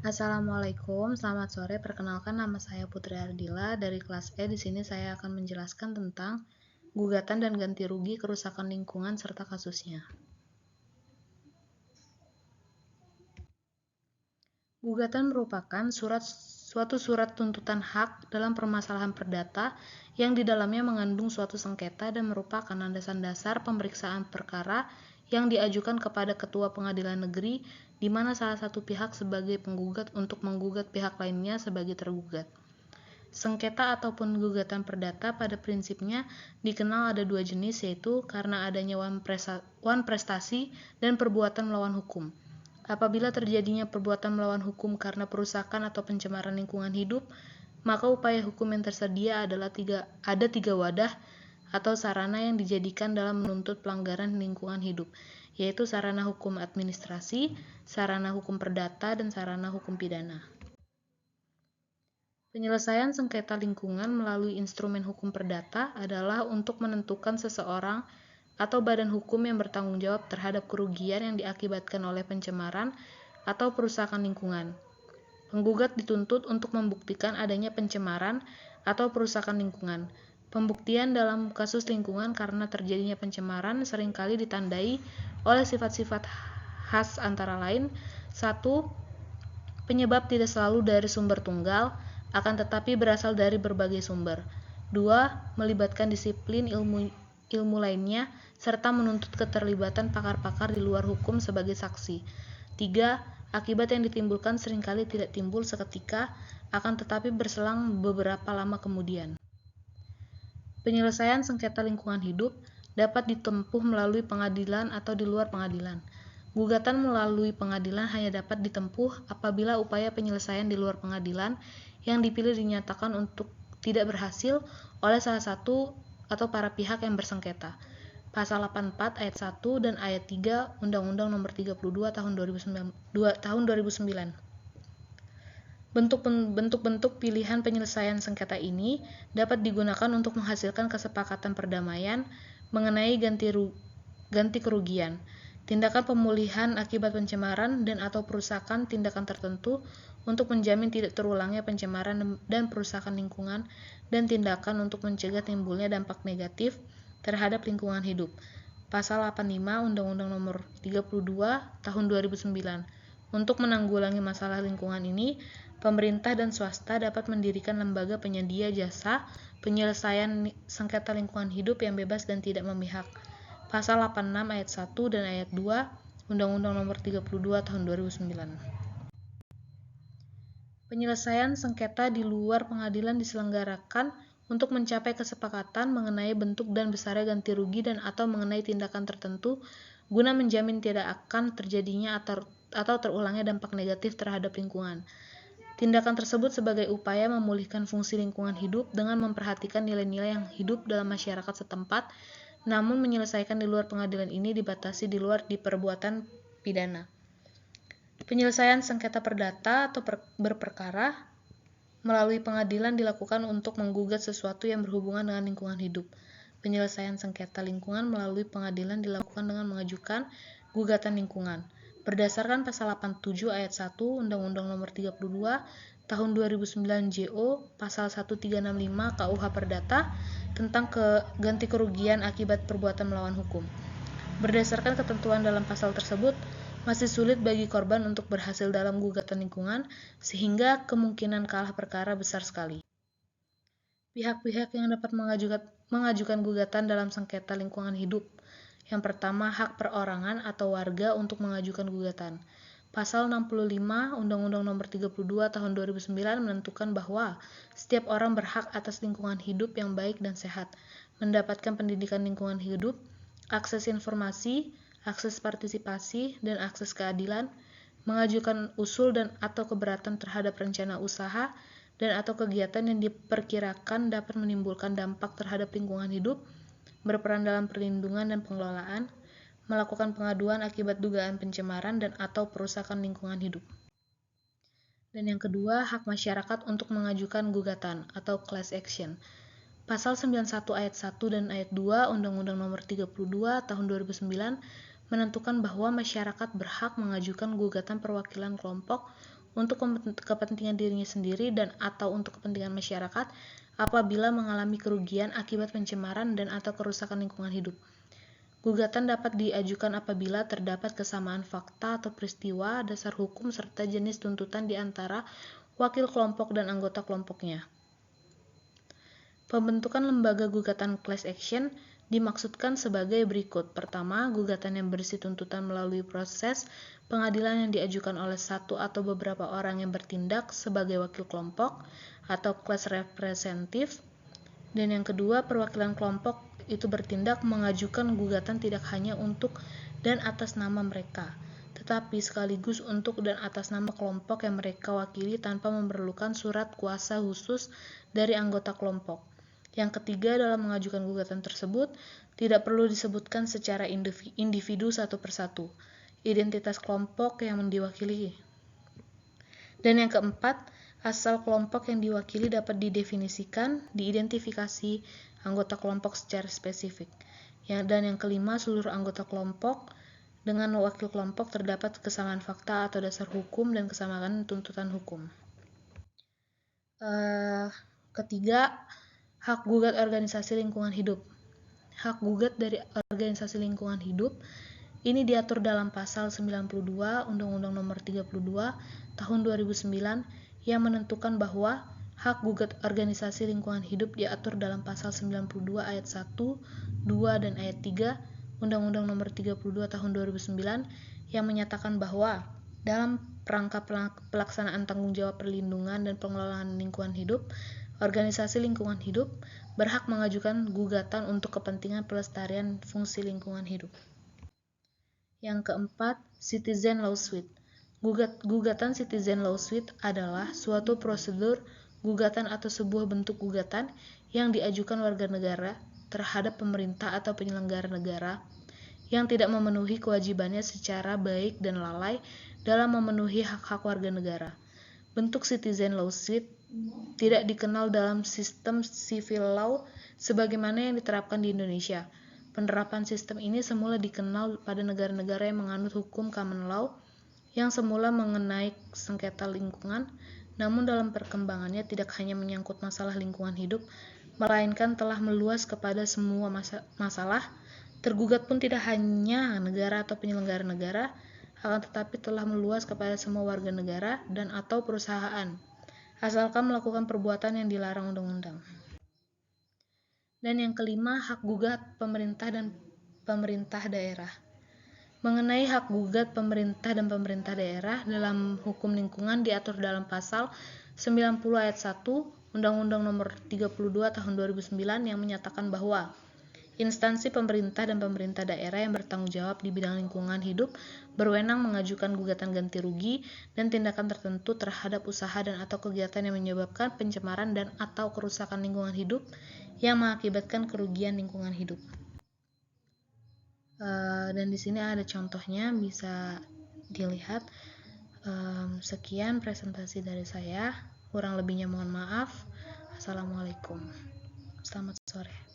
Assalamualaikum, selamat sore. Perkenalkan nama saya Putri Ardila dari kelas E. Di sini saya akan menjelaskan tentang gugatan dan ganti rugi kerusakan lingkungan serta kasusnya. Gugatan merupakan suatu surat tuntutan hak dalam permasalahan perdata yang di dalamnya mengandung suatu sengketa dan merupakan landasan dasar pemeriksaan perkara yang diajukan kepada Ketua Pengadilan Negeri, di mana salah satu pihak sebagai penggugat untuk menggugat pihak lainnya sebagai tergugat. Sengketa ataupun gugatan perdata pada prinsipnya dikenal ada dua jenis, yaitu karena adanya wan prestasi dan perbuatan melawan hukum. Apabila terjadinya perbuatan melawan hukum karena perusakan atau pencemaran lingkungan hidup, maka upaya hukum yang tersedia adalah tiga wadah atau sarana yang dijadikan dalam menuntut pelanggaran lingkungan hidup, yaitu sarana hukum administrasi, sarana hukum perdata, dan sarana hukum pidana. Penyelesaian sengketa lingkungan melalui instrumen hukum perdata adalah untuk menentukan seseorang atau badan hukum yang bertanggung jawab terhadap kerugian yang diakibatkan oleh pencemaran atau perusakan lingkungan. Penggugat dituntut untuk membuktikan adanya pencemaran atau perusakan lingkungan. Pembuktian dalam kasus lingkungan karena terjadinya pencemaran seringkali ditandai oleh sifat-sifat khas antara lain: 1. Penyebab tidak selalu dari sumber tunggal, akan tetapi berasal dari berbagai sumber. 2. Melibatkan disiplin ilmu lainnya, serta menuntut keterlibatan pakar-pakar di luar hukum sebagai saksi. 3. Akibat yang ditimbulkan seringkali tidak timbul seketika, akan tetapi berselang beberapa lama kemudian. Penyelesaian sengketa lingkungan hidup dapat ditempuh melalui pengadilan atau di luar pengadilan. Gugatan melalui pengadilan hanya dapat ditempuh apabila upaya penyelesaian di luar pengadilan yang dipilih dinyatakan untuk tidak berhasil oleh salah satu atau para pihak yang bersengketa. Pasal 84 ayat 1 dan ayat 3 Undang-Undang Nomor 32 Tahun 2009. Bentuk-bentuk pilihan penyelesaian sengketa ini dapat digunakan untuk menghasilkan kesepakatan perdamaian mengenai ganti kerugian, tindakan pemulihan akibat pencemaran dan atau perusakan tindakan tertentu untuk menjamin tidak terulangnya pencemaran dan perusakan lingkungan, dan tindakan untuk mencegah timbulnya dampak negatif terhadap lingkungan hidup. Pasal 85 Undang-Undang Nomor 32 Tahun 2009. Untuk menanggulangi masalah lingkungan ini, pemerintah dan swasta dapat mendirikan lembaga penyedia jasa penyelesaian sengketa lingkungan hidup yang bebas dan tidak memihak. Pasal 86 ayat 1 dan ayat 2 Undang-Undang Nomor 32 Tahun 2009. Penyelesaian sengketa di luar pengadilan diselenggarakan untuk mencapai kesepakatan mengenai bentuk dan besarnya ganti rugi dan atau mengenai tindakan tertentu guna menjamin tidak akan terjadinya atau terulangnya dampak negatif terhadap lingkungan. Tindakan tersebut sebagai upaya memulihkan fungsi lingkungan hidup dengan memperhatikan nilai-nilai yang hidup dalam masyarakat setempat, namun menyelesaikan di luar pengadilan ini dibatasi di luar di perbuatan pidana. Penyelesaian sengketa perdata atau berperkara melalui pengadilan dilakukan untuk menggugat sesuatu yang berhubungan dengan lingkungan hidup. Penyelesaian sengketa lingkungan melalui pengadilan dilakukan dengan mengajukan gugatan lingkungan. Berdasarkan pasal 87 ayat 1 Undang-Undang Nomor 32 Tahun 2009 JO, pasal 1365 KUH Perdata tentang ganti kerugian akibat perbuatan melawan hukum. Berdasarkan ketentuan dalam pasal tersebut, masih sulit bagi korban untuk berhasil dalam gugatan lingkungan, sehingga kemungkinan kalah perkara besar sekali. Pihak-pihak yang dapat mengajukan gugatan dalam sengketa lingkungan hidup. Yang pertama, hak perorangan atau warga untuk mengajukan gugatan. Pasal 65 Undang-Undang Nomor 32 Tahun 2009 menentukan bahwa setiap orang berhak atas lingkungan hidup yang baik dan sehat, mendapatkan pendidikan lingkungan hidup, akses informasi, akses partisipasi, dan akses keadilan, mengajukan usul dan atau keberatan terhadap rencana usaha dan atau kegiatan yang diperkirakan dapat menimbulkan dampak terhadap lingkungan hidup, berperan dalam perlindungan dan pengelolaan, melakukan pengaduan akibat dugaan pencemaran dan atau perusakan lingkungan hidup. Dan yang kedua, hak masyarakat untuk mengajukan gugatan atau class action. Pasal 91 ayat 1 dan ayat 2 Undang-Undang Nomor 32 Tahun 2009 menentukan bahwa masyarakat berhak mengajukan gugatan perwakilan kelompok untuk kepentingan dirinya sendiri dan atau untuk kepentingan masyarakat apabila mengalami kerugian akibat pencemaran dan atau kerusakan lingkungan hidup. Gugatan dapat diajukan apabila terdapat kesamaan fakta atau peristiwa, dasar hukum, serta jenis tuntutan di antara wakil kelompok dan anggota kelompoknya. Pembentukan lembaga gugatan class action dimaksudkan sebagai berikut. Pertama, gugatan yang berisi tuntutan melalui proses pengadilan yang diajukan oleh satu atau beberapa orang yang bertindak sebagai wakil kelompok atau class representative. Dan yang kedua, perwakilan kelompok itu bertindak mengajukan gugatan tidak hanya untuk dan atas nama mereka, tetapi sekaligus untuk dan atas nama kelompok yang mereka wakili tanpa memerlukan surat kuasa khusus dari anggota kelompok. Yang ketiga, dalam mengajukan gugatan tersebut, tidak perlu disebutkan secara individu satu persatu identitas kelompok yang diwakili. Dan yang keempat, asal kelompok yang diwakili dapat didefinisikan, diidentifikasi anggota kelompok secara spesifik. Dan yang kelima, seluruh anggota kelompok dengan wakil kelompok terdapat kesamaan fakta atau dasar hukum dan kesamaan tuntutan hukum. Ketiga, hak gugat organisasi lingkungan hidup. Hak gugat dari organisasi lingkungan hidup ini diatur dalam pasal 92 Undang-Undang Nomor 32 Tahun 2009 yang menentukan bahwa hak gugat organisasi lingkungan hidup diatur dalam pasal 92 ayat 1, 2, dan ayat 3 Undang-Undang Nomor 32 Tahun 2009 yang menyatakan bahwa dalam rangka pelaksanaan tanggung jawab perlindungan dan pengelolaan lingkungan hidup, organisasi lingkungan hidup berhak mengajukan gugatan untuk kepentingan pelestarian fungsi lingkungan hidup. Yang keempat, citizen lawsuit. Gugatan citizen lawsuit adalah suatu prosedur gugatan atau sebuah bentuk gugatan yang diajukan warga negara terhadap pemerintah atau penyelenggara negara yang tidak memenuhi kewajibannya secara baik dan lalai dalam memenuhi hak-hak warga negara. Bentuk citizen lawsuit tidak dikenal dalam sistem civil law sebagaimana yang diterapkan di Indonesia. Penerapan sistem ini semula dikenal pada negara-negara yang menganut hukum common law yang semula mengenai sengketa lingkungan, namun dalam perkembangannya tidak hanya menyangkut masalah lingkungan hidup, melainkan telah meluas kepada semua masalah. Tergugat pun tidak hanya negara atau penyelenggara negara, akan tetapi telah meluas kepada semua warga negara dan atau perusahaan, asalkan melakukan perbuatan yang dilarang undang-undang. Dan yang kelima, hak gugat pemerintah dan pemerintah daerah. Mengenai hak gugat pemerintah dan pemerintah daerah dalam hukum lingkungan diatur dalam pasal 90 ayat 1 Undang-Undang Nomor 32 Tahun 2009 yang menyatakan bahwa instansi pemerintah dan pemerintah daerah yang bertanggung jawab di bidang lingkungan hidup berwenang mengajukan gugatan ganti rugi dan tindakan tertentu terhadap usaha dan atau kegiatan yang menyebabkan pencemaran dan atau kerusakan lingkungan hidup yang mengakibatkan kerugian lingkungan hidup. Dan di sini ada contohnya, bisa dilihat. Sekian presentasi dari saya, kurang lebihnya mohon maaf. Assalamualaikum, selamat sore.